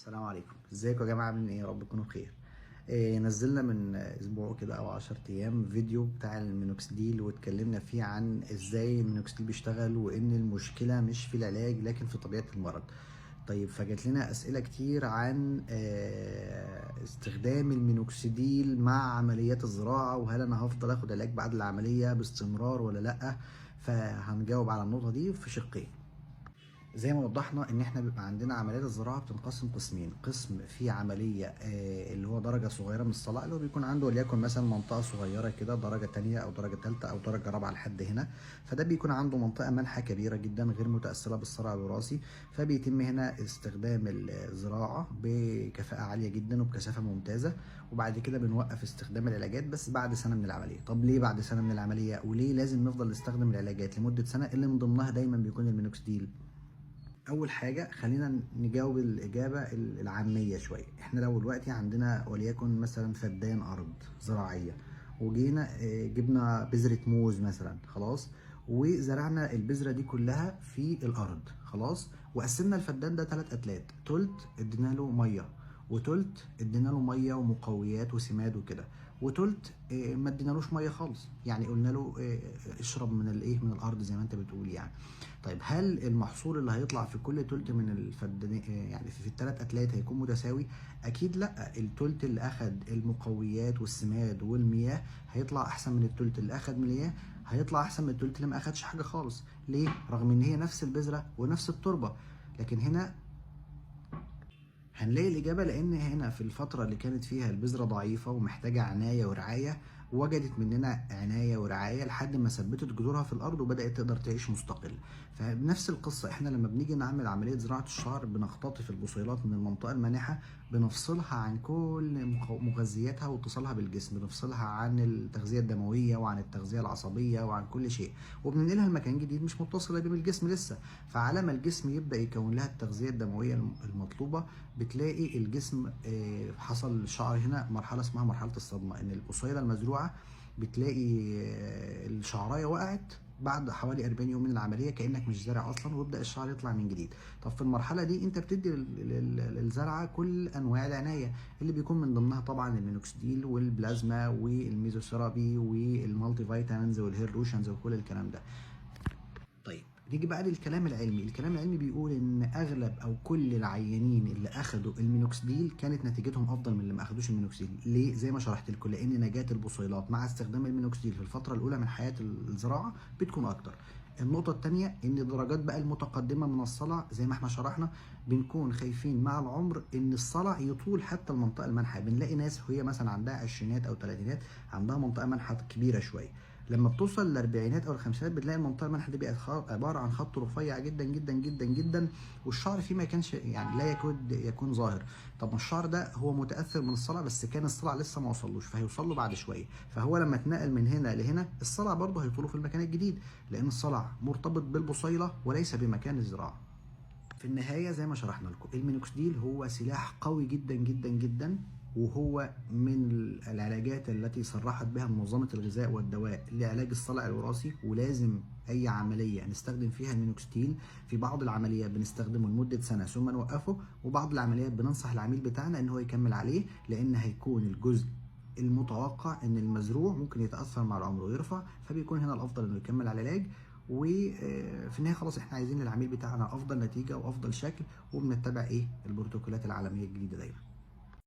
السلام عليكم، ازيكم يا جماعه؟ عاملين ايه؟ يا رب تكونوا بخير. نزلنا من اسبوع كده او 10 ايام فيديو بتاع المينوكسيديل، واتكلمنا فيه عن ازاي المينوكسيديل بيشتغل، وان المشكله مش في العلاج لكن في طبيعه المرض. طيب، فجات لنا اسئله كتير عن استخدام المينوكسيديل مع عمليات الزراعه، وهل انا هفضل اخد علاج بعد العمليه باستمرار ولا لا؟ فهنجاوب على النقطه دي في شقين. زي ما وضحنا ان احنا بيبقى عندنا عمليات الزراعه بتنقسم قسمين، قسم فيه عمليه اللي هو درجه صغيره من الصلع، اللي هو بيكون عنده وليكن مثلا منطقه صغيره كده، درجه تانية او درجه تالتة او درجه رابعه لحد هنا. فده بيكون عنده منطقه ملحه كبيره جدا غير متاثره بالصلع الوراثي، فبيتم هنا استخدام الزراعه بكفاءه عاليه جدا وبكثافه ممتازه. وبعد كده بنوقف استخدام العلاجات بس بعد سنه من العمليه. طب ليه بعد سنه من العمليه؟ وليه لازم نفضل نستخدم العلاجات لمده سنه اللي من ضمنها دايما بيكون المينوكسيديل؟ اول حاجه خلينا نجاوب الاجابه العاميه شويه. احنا لو دلوقتي عندنا وليكن مثلا فدان ارض زراعيه، وجينا جبنا بذره موز مثلا، خلاص، وزرعنا البذره دي كلها في الارض، خلاص، وقسمنا الفدان ده 3 اتلات، تلت ادينا له ميه، وتلت ادينا له ميه ومقويات وسماد وكده، وتلت ما ادينالوش ميه خالص، يعني قلنا له اشرب من الايه، من الارض زي ما انت بتقول يعني. طيب، هل المحصول اللي هيطلع في كل تلت من الفدان يعني في ال3 اتلات هيكون متساوي؟ اكيد لا. التلت اللي اخد المقويات والسماد والمياه هيطلع احسن من التلت اللي اخد مياه، هيطلع احسن من التلت اللي ما اخدش حاجه خالص. ليه؟ رغم ان هي نفس البذره ونفس التربه. لكن هنا هنلاقي الإجابة، لأن هنا في الفترة اللي كانت فيها البذرة ضعيفة ومحتاجة عناية ورعاية، وجدت مننا عناية ورعاية لحد ما ثبتت جذورها في الأرض وبدأت تقدر تعيش مستقل. فبنفس القصة احنا لما بنيجي نعمل عملية زراعة الشعر بنختطف البصيلات من المنطقة المانحة، بنفصلها عن كل مغذياتها واتصالها بالجسم، بنفصلها عن التغذية الدموية وعن التغذية العصبية وعن كل شيء، وبننقلها لمكان جديد مش متصلة بيه بالجسم لسه. فعلى ما الجسم يبدأ يكون لها التغذية الدموية المطلوبة، بتلاقي الجسم حصل الشعر هنا مرحله اسمها مرحله الصدمه، ان البصيله المزروعه بتلاقي الشعرايه وقعت بعد حوالي 40 يوم من العمليه كانك مش زارع اصلا، ويبدا الشعر يطلع من جديد. طب في المرحله دي انت بتدي للزرعه كل انواع العنايه، اللي بيكون من ضمنها طبعا المينوكسيديل والبلازما والميزوثيرابي والمالتي فيتامينز والهير روشنز وكل الكلام ده. طيب، نيجي بقى للكلام العلمي. الكلام العلمي بيقول ان اغلب او كل العيانين اللي اخدوا المينوكسيديل كانت نتيجتهم افضل من اللي ما اخدوش المينوكسيديل. ليه؟ زي ما شرحت لكم، لان نجاة البصيلات مع استخدام المينوكسيديل في الفتره الاولى من حياه الزراعه بتكون اكتر. النقطة الثانية ان درجات بقى المتقدمة من الصلع زي ما احنا شرحنا، بنكون خايفين مع العمر ان الصلع يطول حتى المنطقة المنحة. بنلاقي ناس وهي مثلا عندها عشرينات او ثلاثينات عندها منطقة منحة كبيرة شوية، لما بتوصل للاربعينات او الخمسينات بتلاقي المنطقه المنحه دي بقت عباره عن خط رفيع جدا جدا جدا جدا، والشعر فيه ما كانش يعني لا يكون ظاهر. طب ما الشعر ده هو متاثر من الصلع، بس كان الصلع لسه ما وصلوش، فهيوصل له بعد شويه. فهو لما اتنقل من هنا لهنا الصلع برضه هيطوله في المكان الجديد، لان الصلع مرتبط بالبصيله وليس بمكان الزراعه. في النهاية زي ما شرحنا لكم، المينوكسيديل هو سلاح قوي جدا جدا جدا، وهو من العلاجات التي صرحت بها منظمة الغذاء والدواء لعلاج الصلع الوراثي، ولازم أي عملية نستخدم فيها المينوكسيديل. في بعض العمليات بنستخدمه لمدة سنة ثم نوقفه، وبعض العمليات بننصح العميل بتاعنا إن هو يكمل عليه، لأن هيكون الجزء المتوقع ان المزروع ممكن يتاثر مع العمر ويرفع، فبيكون هنا الافضل انه يكمل على العلاج. وفي النهايه خلاص احنا عايزين للعميل بتاعنا افضل نتيجه وافضل شكل، وبنتبع ايه البروتوكولات العالميه الجديده دايما.